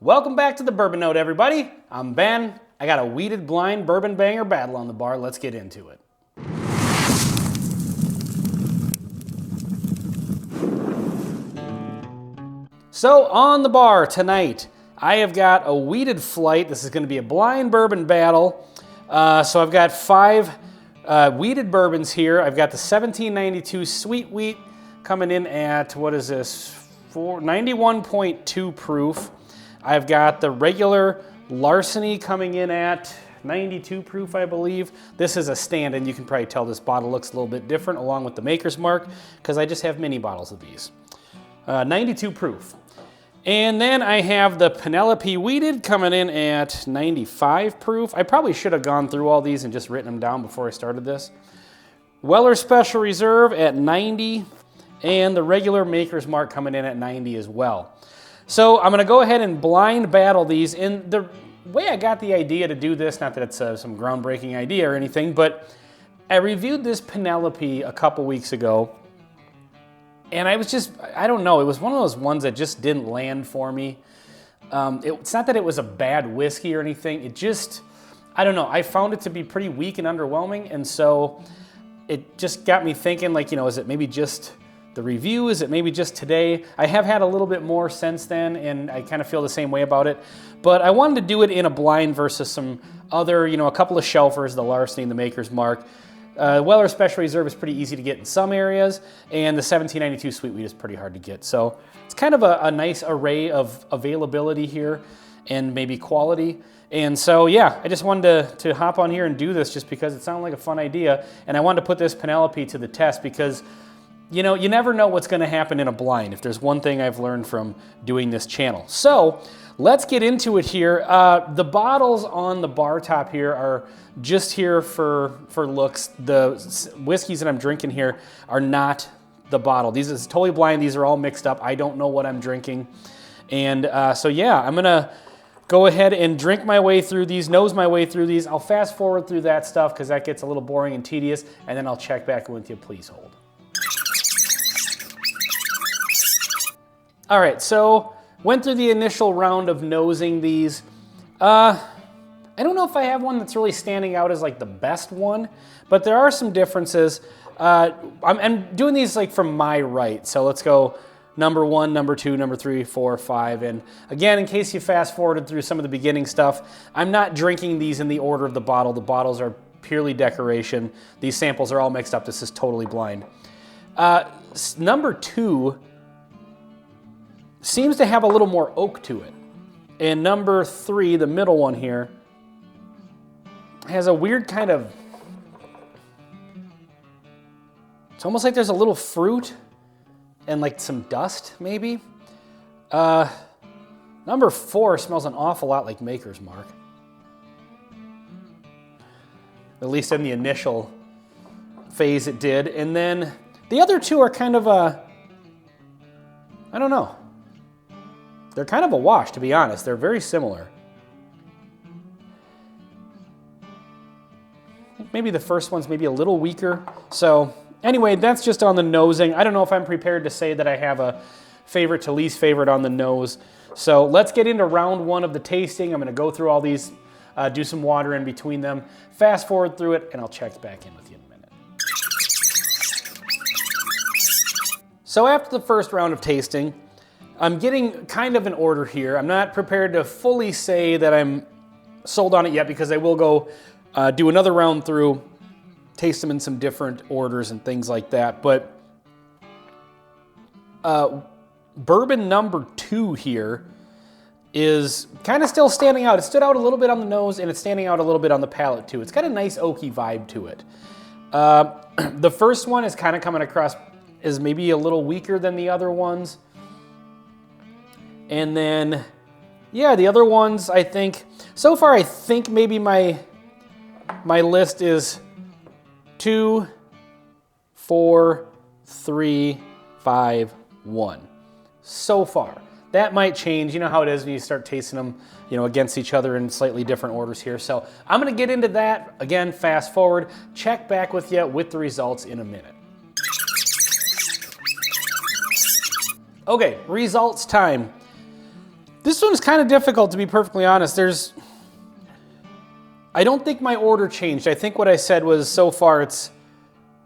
Welcome back to the Bourbon Note, everybody. I'm Ben. I got a wheated blind bourbon banger battle on the bar. Let's get into it. So on the bar tonight, I have got a wheated flight. This is going to be a blind bourbon battle. So I've got 5 wheated bourbons here. I've got the 1792 sweet wheat coming in at, what is this, 91.2 proof. I've got the regular Larceny coming in at 92 proof, I believe. This is a stand, and you can probably tell this bottle looks a little bit different along with the maker's mark because I just have mini bottles of these. 92 proof. And then I have the Penelope Wheated coming in at 95 proof. I probably should have gone through all these and just written them down before I started this. Weller Special Reserve at 90, and the regular Maker's Mark coming in at 90 as well. So I'm gonna go ahead and blind battle these. And the way I got the idea to do this, not that it's some groundbreaking idea or anything, but I reviewed this Penelope a couple weeks ago, and I was just, I don't know, it was one of those ones that just didn't land for me. It's not that it was a bad whiskey or anything, it just, I don't know, I found it to be pretty weak and underwhelming, and so it just got me thinking, like, you know, is it maybe just the review? Is it maybe just today? I have had a little bit more since then, and I kind of feel the same way about it, but I wanted to do it in a blind versus some other, you know, a couple of shelfers, the Larceny and the Maker's Mark. Weller Special Reserve is pretty easy to get in some areas, and the 1792 Sweet Wheat is pretty hard to get. So it's kind of a nice array of availability here and maybe quality. And so, yeah, I just wanted to hop on here and do this just because it sounded like a fun idea. And I wanted to put this Penelope to the test because, you know, you never know what's going to happen in a blind, if there's one thing I've learned from doing this channel. So let's get into it here. The bottles on the bar top here are just here for looks. The whiskeys that I'm drinking here are not the bottle. These is totally blind. These are all mixed up. I don't know what I'm drinking. And so yeah, I'm gonna go ahead and drink my way through these, nose my way through these. I'll fast forward through that stuff because that gets a little boring and tedious, and then I'll check back with you. Please hold. All right, so went through the initial round of nosing these. I don't know if I have one that's really standing out as like the best one, but there are some differences. I'm doing these like from my right, so let's go number 1, number 2, number 3, 4, 5, and again, in case you fast forwarded through some of the beginning stuff, I'm not drinking these in the order of the bottle. The bottles are purely decoration. These samples are all mixed up. This is totally blind. Number 2 seems to have a little more oak to it. And number 3, the middle one here, has a weird kind of, it's almost like there's a little fruit and like some dust, maybe. Number 4 smells an awful lot like Maker's Mark. At least in the initial phase it did. And then the other 2 are kind of a, I don't know. They're kind of a wash, to be honest. They're very similar. Maybe the first one's maybe a little weaker. So anyway, that's just on the nosing. I don't know if I'm prepared to say that I have a favorite to least favorite on the nose. So let's get into round 1 of the tasting. I'm going to go through all these, do some water in between them, fast forward through it, and I'll check back in with you in a minute. So after the first round of tasting, I'm getting kind of an order here. I'm not prepared to fully say that I'm sold on it yet because I will go do another round through, taste them in some different orders and things like that. But bourbon number 2 here is kind of still standing out. It stood out a little bit on the nose, and it's standing out a little bit on the palate too. It's got a nice oaky vibe to it. The first one is kind of coming across as maybe a little weaker than the other ones. And then, yeah, the other ones, I think, so far I think maybe my list is 2, 4, 3, 5, 1. So far. That might change. You know how it is when you start tasting them, you know, against each other in slightly different orders here. So I'm going to get into that. Again, fast forward. Check back with you with the results in a minute. Okay, results time. This one's kind of difficult, to be perfectly honest. I don't think my order changed. I think what I said was so far it's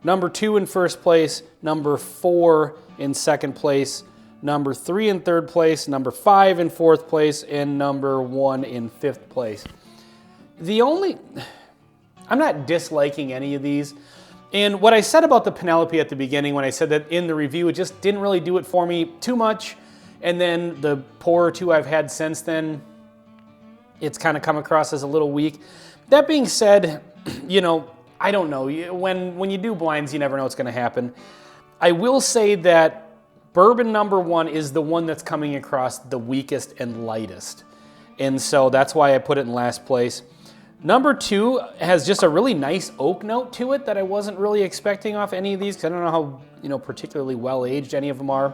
number 2 in first place, number 4 in second place, number 3 in third place, number 5 in fourth place, and number 1 in fifth place. I'm not disliking any of these. And what I said about the Penelope at the beginning, when I said that in the review, it just didn't really do it for me too much. And then the pour or two I've had since then, it's kind of come across as a little weak. That being said, you know, I don't know. When you do blinds, you never know what's going to happen. I will say that bourbon number 1 is the one that's coming across the weakest and lightest. And so that's why I put it in last place. Number 2 has just a really nice oak note to it that I wasn't really expecting off any of these, because I don't know how, you know, particularly well aged any of them are.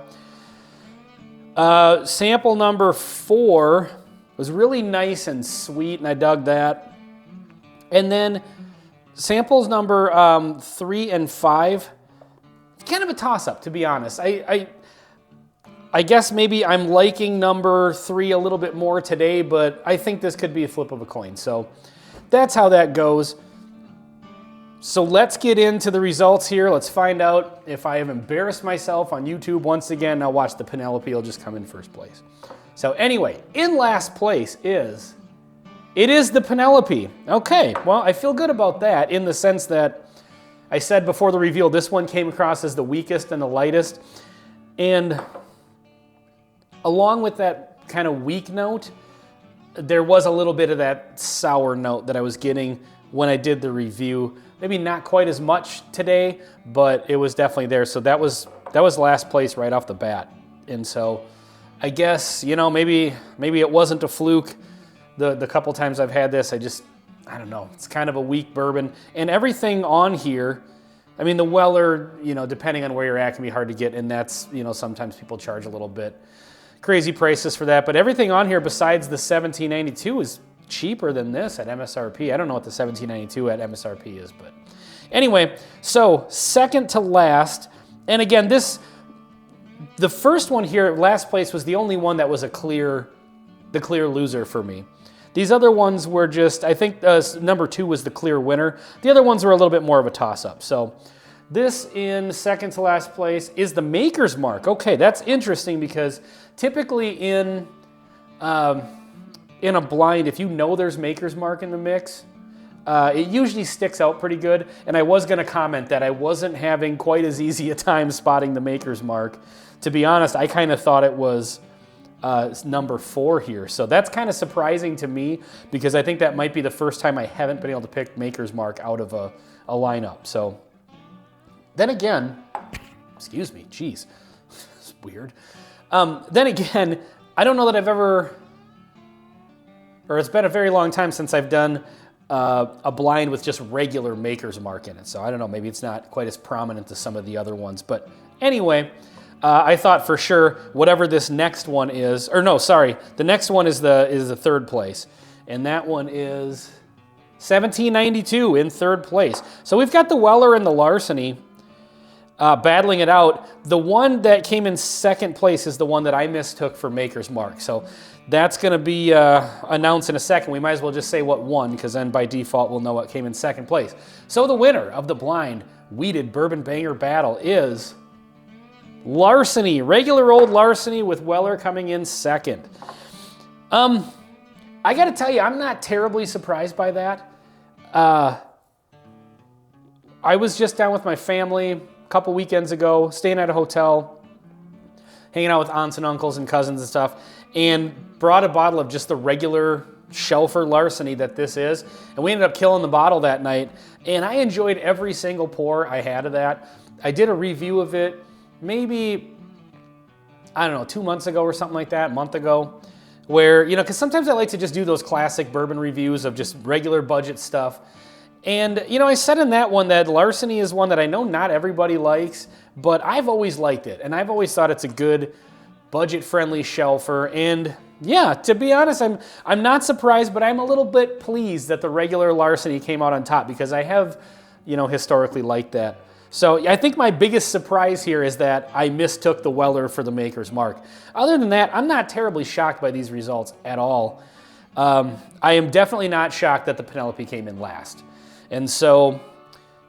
Sample number 4 was really nice and sweet, and I dug that. And then samples number 3 and 5, kind of a toss-up, to be honest. I guess maybe I'm liking number 3 a little bit more today, but I think this could be a flip of a coin. So that's how that goes. So let's get into the results here. Let's find out if I have embarrassed myself on YouTube once again. Now watch, the Penelope will just come in first place. So anyway, in last place is the Penelope. Okay, well, I feel good about that in the sense that I said before the reveal, this one came across as the weakest and the lightest. And along with that kind of weak note, there was a little bit of that sour note that I was getting when I did the review. Maybe not quite as much today, but it was definitely there. So that was last place right off the bat. And so I guess, you know, maybe it wasn't a fluke. The couple times I've had this, I don't know. It's kind of a weak bourbon. And everything on here, I mean, the Weller, you know, depending on where you're at, can be hard to get. And that's, you know, sometimes people charge a little bit crazy prices for that. But everything on here besides the $17.92 is cheaper than this at MSRP. I don't know what the $17.92 at MSRP is, but anyway, so second to last. And again, the first one here, last place, was the only one that was the clear loser for me. These other ones were just, I think number 2 was the clear winner. The other ones were a little bit more of a toss-up. So this in second to last place is the Maker's Mark. Okay, that's interesting because typically in a blind, if you know there's Maker's Mark in the mix, it usually sticks out pretty good. And I was going to comment that I wasn't having quite as easy a time spotting the Maker's Mark. To be honest, I kind of thought it was number 4 here. So that's kind of surprising to me because I think that might be the first time I haven't been able to pick Maker's Mark out of a lineup. So then again, excuse me, geez, it's weird. Then again, I don't know that I've ever, or it's been a very long time since I've done a blind with just regular Maker's Mark in it. So I don't know, maybe it's not quite as prominent as some of the other ones. But anyway, I thought for sure whatever this next one is, or no, sorry, the next one is the third place. And that one is $17.92 in third place. So we've got the Weller and the Larceny battling it out. The one that came in second place is the one that I mistook for Maker's Mark. So that's going to be announced in a second. We might as well just say what won, because then by default we'll know what came in second place. So the winner of the blind wheated bourbon banger battle is Larceny, regular old Larceny with Weller coming in second. I got to tell you, I'm not terribly surprised by that. I was just down with my family a couple weekends ago, staying at a hotel, hanging out with aunts and uncles and cousins and stuff, and brought a bottle of just the regular Shelfer Larceny that this is, and we ended up killing the bottle that night, and I enjoyed every single pour I had of that. I did a review of it maybe, I don't know, 2 months ago or something like that, a month ago, where, you know, because sometimes I like to just do those classic bourbon reviews of just regular budget stuff. And, you know, I said in that one that Larceny is one that I know not everybody likes, but I've always liked it. And I've always thought it's a good budget-friendly shelfer. And yeah, to be honest, I'm not surprised, but I'm a little bit pleased that the regular Larceny came out on top because I have, you know, historically liked that. So I think my biggest surprise here is that I mistook the Weller for the Maker's Mark. Other than that, I'm not terribly shocked by these results at all. I am definitely not shocked that the Penelope came in last. And so,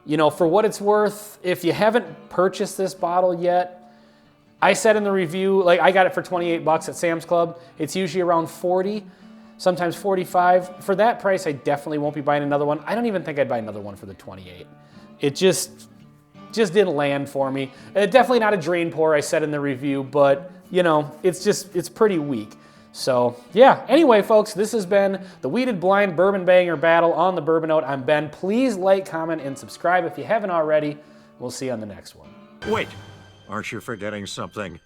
you know, for what it's worth, if you haven't purchased this bottle yet, I said in the review, like I got it for 28 bucks at Sam's Club. It's usually around 40, sometimes 45. For that price, I definitely won't be buying another one. I don't even think I'd buy another one for the 28. It just didn't land for me. Definitely not a drain pour, I said in the review, but you know, it's pretty weak. So yeah, anyway, folks, this has been the Wheated Blind Bourbon Banger Battle on the Bourbon Note. I'm Ben. Please like, comment, and subscribe if you haven't already. We'll see you on the next one. Wait, aren't you forgetting something?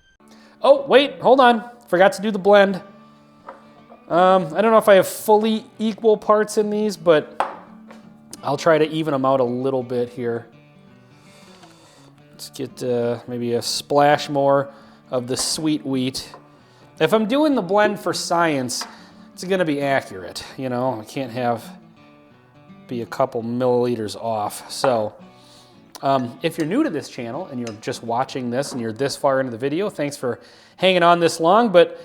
Oh, wait, hold on. Forgot to do the blend. I don't know if I have fully equal parts in these, but I'll try to even them out a little bit here. Let's get maybe a splash more of the sweet wheat. If I'm doing the blend for science, it's going to be accurate. You know, I can't be a couple milliliters off. So if you're new to this channel and you're just watching this and you're this far into the video, thanks for hanging on this long. But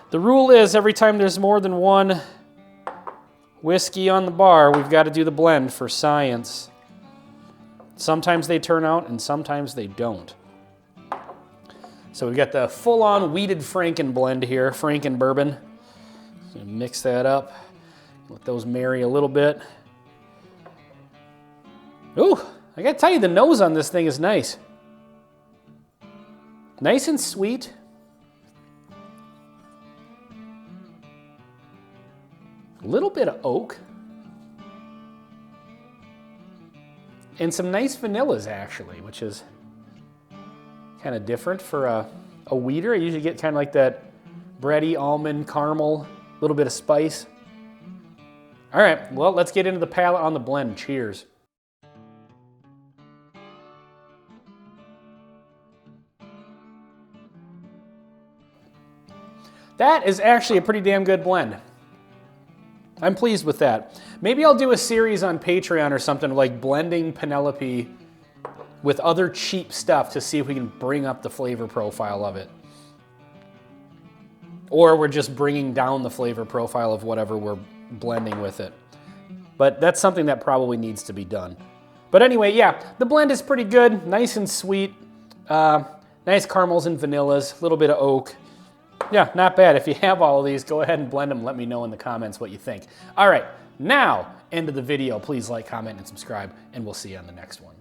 the rule is every time there's more than one whiskey on the bar, we've got to do the blend for science. Sometimes they turn out and sometimes they don't. So we've got the full-on wheated Franken blend here, Franken bourbon. So mix that up, let those marry a little bit. Ooh, I gotta tell you, the nose on this thing is nice. Nice and sweet. A little bit of oak. And some nice vanillas, actually, which is kind of different for a wheater. I usually get kind of like that bready, almond, caramel, a little bit of spice. All right, well, let's get into the palate on the blend. Cheers. That is actually a pretty damn good blend. I'm pleased with that. Maybe I'll do a series on Patreon or something like blending Penelope with other cheap stuff to see if we can bring up the flavor profile of it. Or we're just bringing down the flavor profile of whatever we're blending with it. But that's something that probably needs to be done. But anyway, yeah, the blend is pretty good, nice and sweet. Nice caramels and vanillas, a little bit of oak. Yeah, not bad. If you have all of these, go ahead and blend them. Let me know in the comments what you think. All right, now, end of the video. Please like, comment, and subscribe, and we'll see you on the next one.